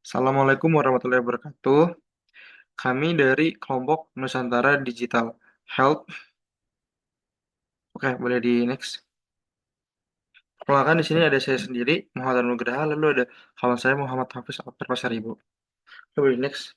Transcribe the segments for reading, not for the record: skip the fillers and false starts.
Assalamualaikum warahmatullahi wabarakatuh. Kami dari kelompok Nusantara Digital Health. Oke, boleh di next. Perkenalkan di sini ada saya sendiri, Muhammad Nugraha, lalu ada kawan saya Muhammad Hafiz Alper Pasaribu. Oke, boleh di next.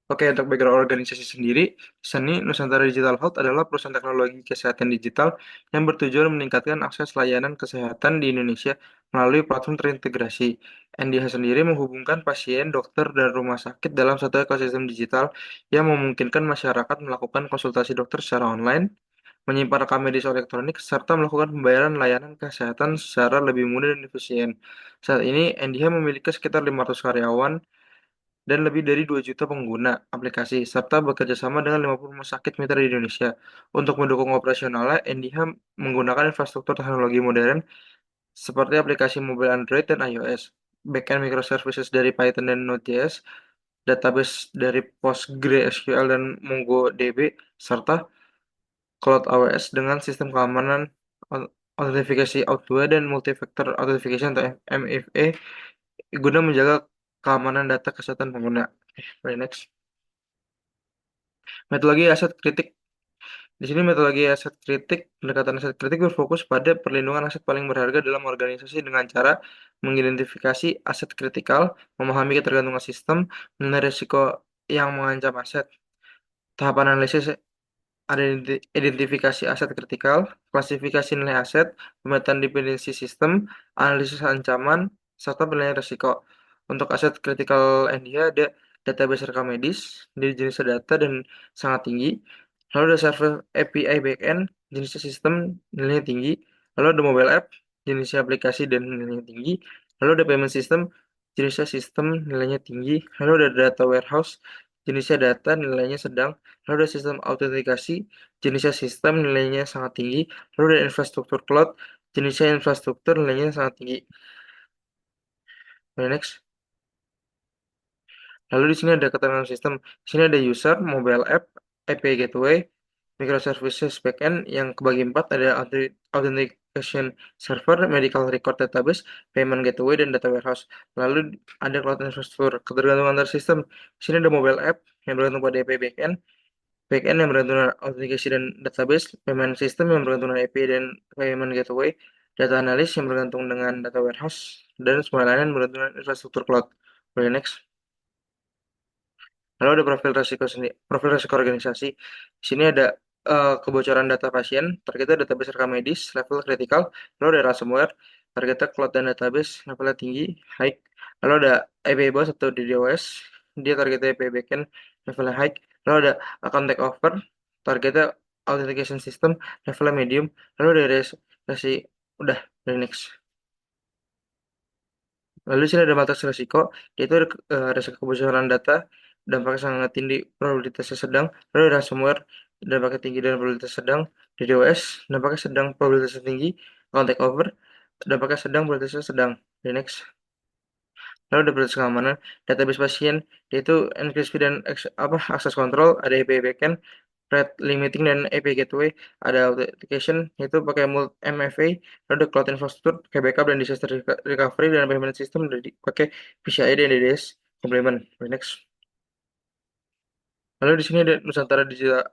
Oke, untuk background organisasi sendiri, Seni Nusantara Digital Health adalah perusahaan teknologi kesehatan digital yang bertujuan meningkatkan akses layanan kesehatan di Indonesia melalui platform terintegrasi. NDH sendiri menghubungkan pasien, dokter, dan rumah sakit dalam satu ekosistem digital yang memungkinkan masyarakat melakukan konsultasi dokter secara online, menyimpan rekam medis elektronik, serta melakukan pembayaran layanan kesehatan secara lebih mudah dan efisien. Saat ini, NDH memiliki sekitar 500 karyawan dan lebih dari 2 juta pengguna aplikasi, serta bekerja sama dengan 50 rumah sakit mitra di Indonesia. Untuk mendukung operasionalnya, NDH menggunakan infrastruktur teknologi modern seperti aplikasi mobile Android dan iOS, backend microservices dari Python dan Node.js, database dari PostgreSQL dan MongoDB, serta Cloud AWS dengan sistem keamanan autentifikasi auto dan multi-factor authentication atau MFA guna menjaga keamanan data kesehatan pengguna. Next. Metodologi aset kritik. Di sini metodologi aset kritik, pendekatan aset kritik berfokus pada perlindungan aset paling berharga dalam organisasi dengan cara mengidentifikasi aset kritikal, memahami ketergantungan sistem, mengenai risiko yang mengancam aset. Tahapan analisis ada identifikasi aset kritikal, klasifikasi nilai aset, pemetaan dependensi sistem, analisis ancaman, serta penilaian risiko. Untuk aset kritikal NDH ada database rekam medis, dari jenis data dan sangat tinggi. Lalu ada server API backend, jenisnya sistem, nilainya tinggi. Lalu ada mobile app, jenisnya aplikasi dan nilainya tinggi. Lalu ada payment system, jenisnya sistem, nilainya tinggi. Lalu ada data warehouse, jenisnya data, nilainya sedang. Lalu ada sistem autentikasi, jenisnya sistem, nilainya sangat tinggi. Lalu ada infrastruktur cloud, jenisnya infrastruktur, nilainya sangat tinggi. Oke, next. Lalu di sini ada keterangan sistem. Di sini ada user, mobile app, API gateway, microservices backend yang kebagi empat ada authentication server, medical record database, payment gateway, dan data warehouse. Lalu ada cloud infrastructure, ketergantungan antar sistem. Di sini ada mobile app yang bergantung pada API backend, backend yang bergantung dengan authentication dan database, payment system yang bergantung dengan API dan payment gateway, data analyst yang bergantung dengan data warehouse, dan semua lain bergantung dengan infrastruktur cloud. Boleh next. Lalu ada profil risiko organisasi. Di sini ada kebocoran data pasien, targetnya database rekam medis, level kritikal. Lalu ada ransomware, targetnya cloud dan database, levelnya tinggi, high. Lalu ada API bus atau DDoS, dia targetnya API backend, levelnya high. Lalu ada account takeover, targetnya authentication system, levelnya medium. Lalu ada resi, udah, dari next. Lalu di sini ada matriks risiko, yaitu risiko kebocoran data, dampaknya sangat tinggi, probabilitasnya sedang. Lalu ada ransomware, dampaknya tinggi dan probabilitas sedang. DDoS, dampaknya sedang, probabilitasnya tinggi. Account takeover, dampaknya sedang, probabilitasnya sedang. The next. Lalu ada prioritas keamanan, database pasien, yaitu encryption dan access control, ada API backend, rate limiting dan API gateway, ada authentication, yaitu pakai MFA, lalu ada cloud infrastructure, pakai backup dan disaster recovery, dan payment system dari pakai PCI dan DDoS complement. Next. Lalu di sini ada Nusantara Digital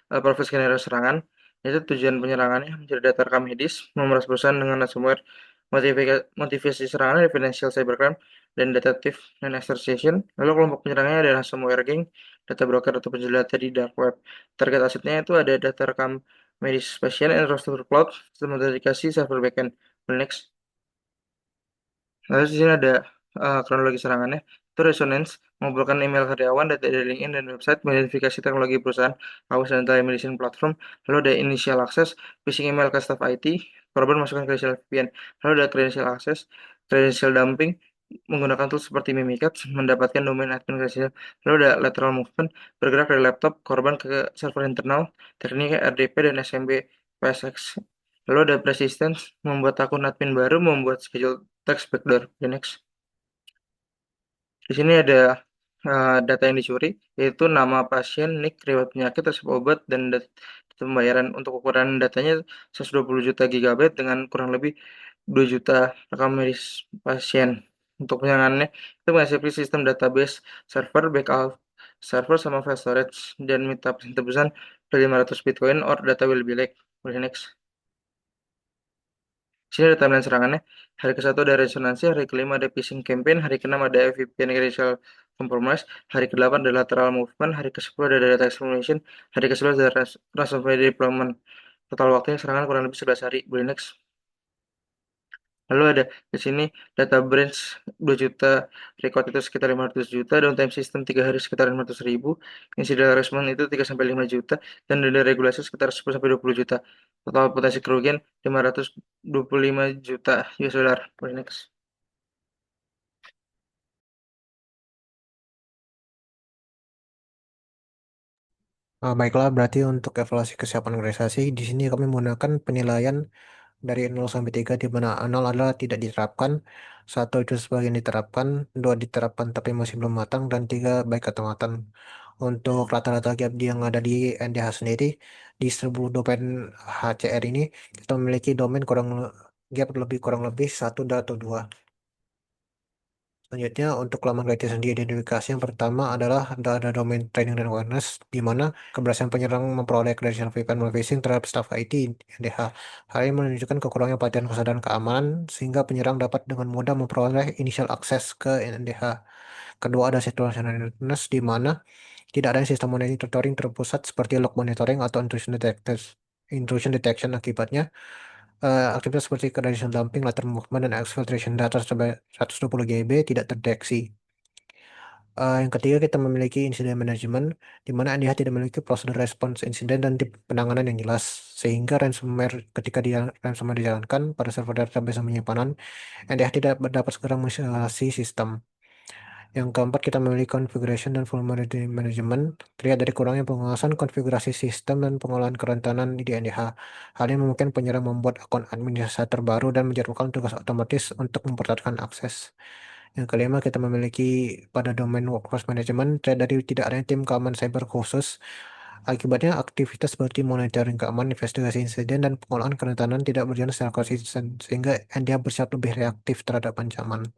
profil skenario serangan, yaitu tujuan penyerangannya mencari data rekam medis, memeras perusahaan dengan ransomware, motivasi serangan financial cybercrime, dan data thief dan extortion. Lalu kelompok penyerangnya ada ransomware gang, data broker atau penjual data di dark web. Target asetnya itu ada data rekam medis pasien, infrastruktur cloud, sistem autentikasi, server backend. Next. Lalu di sini ada kronologi serangannya. Itu resonance, mengumpulkan email karyawan, data dari LinkedIn dan website, mengidentifikasi teknologi perusahaan, awas dan telemedicine platform. Lalu ada initial access, phishing email ke staff IT, korban masukkan credential VPN. Lalu ada credential access, credential dumping, menggunakan tools seperti Mimikat, mendapatkan domain admin credential. Lalu ada lateral movement, bergerak dari laptop korban ke server internal, tekniknya RDP dan SMB PSX. Lalu ada persistence, membuat akun admin baru, membuat schedule text backdoor. The next. Di sini ada data yang dicuri, yaitu nama pasien, NIK, riwayat penyakit, resep obat, dan data pembayaran. Untuk ukuran datanya 120 juta GB dengan kurang lebih 2 juta rekam medis pasien. Untuk penyerangannya, itu mengakses sistem database, server, backup server, sama file storage, dan minta tebusan dari 500 Bitcoin or data will be leaked. Boleh next. Sini ada timeline serangannya. Hari ke-1 ada resonansi, hari ke-5 ada phishing campaign, hari ke-6 ada VPN initial compromise, hari ke-8 ada lateral movement, hari ke-10 ada data exploration, hari ke-11 ada ransomware deployment. Total waktunya serangan kurang lebih 11 hari. Boleh next. Lalu ada di sini data branch 2 juta, record itu sekitar 500 juta, downtime system 3 hari sekitar 500.000, incident response itu 3 sampai 5 juta, dan denda regulasi sekitar 10 sampai 20 juta. Total potensi kerugian 525 juta US dollar. Boleh next. Baiklah, berarti untuk evaluasi kesiapan organisasi, di sini kami menggunakan penilaian dari 0 sampai 3, di mana 0 adalah tidak diterapkan, 1 itu sebagian diterapkan, 2 diterapkan tapi masih belum matang, dan 3 baik atau matang. Untuk rata-rata gap yang ada di NDH sendiri, di 1000 domain HCR ini, kita memiliki domain gap lebih kurang lebih 1 atau 2. Selanjutnya, untuk laman guide sendiri identifikasi yang pertama adalah ada domain training dan awareness, di mana keberhasilan penyerang memperoleh credential VPN phishing terhadap staf IT NDH. Hal ini menunjukkan kekurangan pelatihan kesadaran keamanan, sehingga penyerang dapat dengan mudah memperoleh initial access ke NDH. Kedua, ada situational awareness, di mana tidak ada sistem monitoring terpusat seperti log monitoring atau intrusion detection. Akibatnya, aktivitas seperti credential dumping, lateral movement, dan exfiltration data sampai 120 GB tidak terdeteksi. Yang ketiga, kita memiliki incident management, di mana NDH tidak memiliki prosedur response insiden dan tip penanganan yang jelas, sehingga ketika ransomware dijalankan pada server database penyimpanan, NDH tidak dapat segera menginstalasi sistem. Yang keempat, kita memiliki configuration dan vulnerability management, terlihat dari kurangnya pengawasan konfigurasi sistem dan pengolahan kerentanan di NDH. Hal ini memungkinkan penyerang membuat akun administrator baru dan menjadwalkan tugas otomatis untuk mempertahankan akses. Yang kelima, kita memiliki pada domain workforce management, terlihat dari tidak adanya tim keamanan cyber khusus. Akibatnya, aktivitas seperti monitoring keamanan, investigasi insiden, dan pengolahan kerentanan tidak berjalan secara konsisten, sehingga NDH bersiap lebih reaktif terhadap ancaman.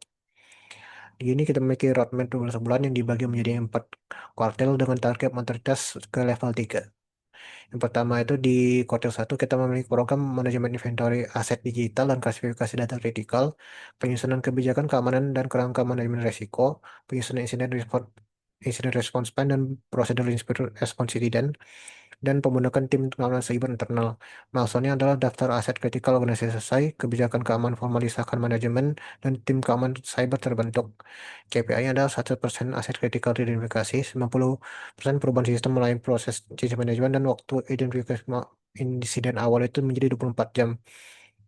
Di sini kita memiliki roadmap 12 bulan yang dibagi menjadi 4 kuartil dengan target maturitas ke level 3. Yang pertama itu di kuartil 1 kita memiliki program manajemen inventory aset digital dan klasifikasi data kritikal, penyusunan kebijakan keamanan dan kerangka manajemen risiko, penyusunan insiden response plan dan prosedur response incident, dan pembentukan tim pengamanan cyber internal. Milestone-nya adalah daftar aset kritikal organisasi selesai, kebijakan keamanan formal disahkan manajemen, dan tim keamanan cyber terbentuk. KPI-nya adalah 1% aset kritikal diidentifikasi, 90% perubahan sistem melalui proses change management, dan waktu identifikasi insiden awal itu menjadi 24 jam.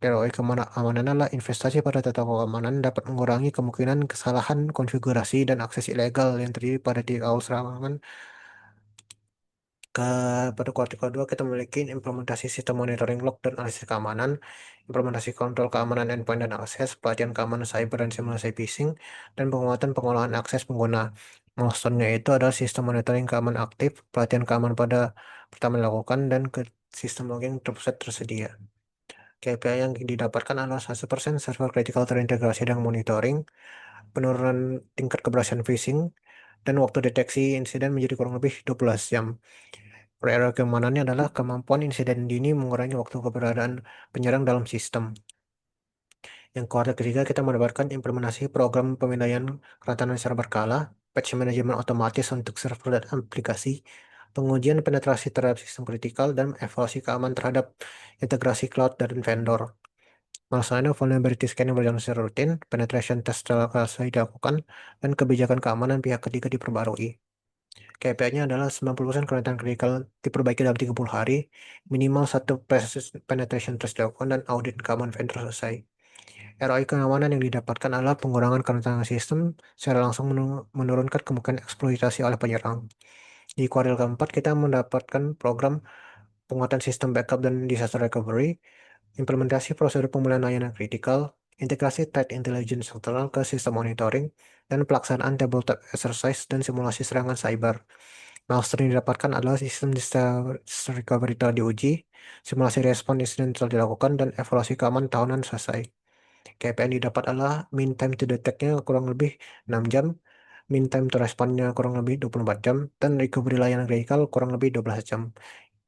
ROI keamanan adalah investasi pada data keamanan dapat mengurangi kemungkinan kesalahan konfigurasi dan akses ilegal yang terjadi pada di awal serangan. Ke Pada kuartal kedua, kita memiliki implementasi sistem monitoring log dan analisis keamanan, implementasi kontrol keamanan endpoint dan akses, pelatihan keamanan cyber dan simulasi phishing, dan penguatan pengolahan akses pengguna. Milestone-nya itu adalah sistem monitoring keamanan aktif, pelatihan keamanan pada pertama dilakukan, dan ke sistem logging terpusat tersedia. KPI yang didapatkan adalah 1% server critical terintegrasi dan monitoring, penurunan tingkat keberhasilan phishing, dan waktu deteksi insiden menjadi kurang lebih 12 jam. Prioritas keamanannya adalah kemampuan insiden dini mengurangi waktu keberadaan penyerang dalam sistem. Yang kuartal ketiga, kita mendapatkan implementasi program pemindaian kerentanan secara berkala, patch manajemen otomatis untuk server dan aplikasi, pengujian penetrasi terhadap sistem kritikal, dan evaluasi keamanan terhadap integrasi cloud dan vendor. Masalahnya, vulnerability scanning berjalan secara rutin, penetration test secara selesai dilakukan, dan kebijakan keamanan pihak ketiga diperbarui. KPI-nya adalah 90% kerentanan kritikal diperbaiki dalam 30 hari, minimal satu penetration test dilakukan, dan audit keamanan vendor selesai. ROI keamanan yang didapatkan adalah pengurangan kerentanan sistem secara langsung menurunkan kemungkinan eksploitasi oleh penyerang. Di kuartal keempat, kita mendapatkan program penguatan sistem backup dan disaster recovery, implementasi prosedur pemulihan layanan kritikal, integrasi threat intelligence internal ke sistem monitoring, dan pelaksanaan tabletop exercise dan simulasi serangan cyber. Milestone yang didapatkan adalah sistem disaster recovery telah diuji, simulasi respon insiden telah dilakukan, dan evaluasi keamanan tahunan selesai. KPI yang didapat adalah mean time to detect-nya kurang lebih 6 jam, mean time to respond-nya kurang lebih 24 jam, dan recovery layanan kritikal kurang lebih 12 jam.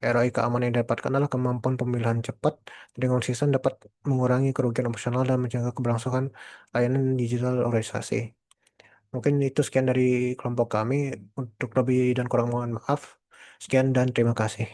ROI keamanan yang didapatkan adalah kemampuan pemilihan cepat dan konsisten dapat mengurangi kerugian operasional dan menjaga keberlangsungan layanan digital organisasi. Mungkin itu sekian dari kelompok kami. Untuk lebih dan kurang mohon maaf. Sekian dan terima kasih.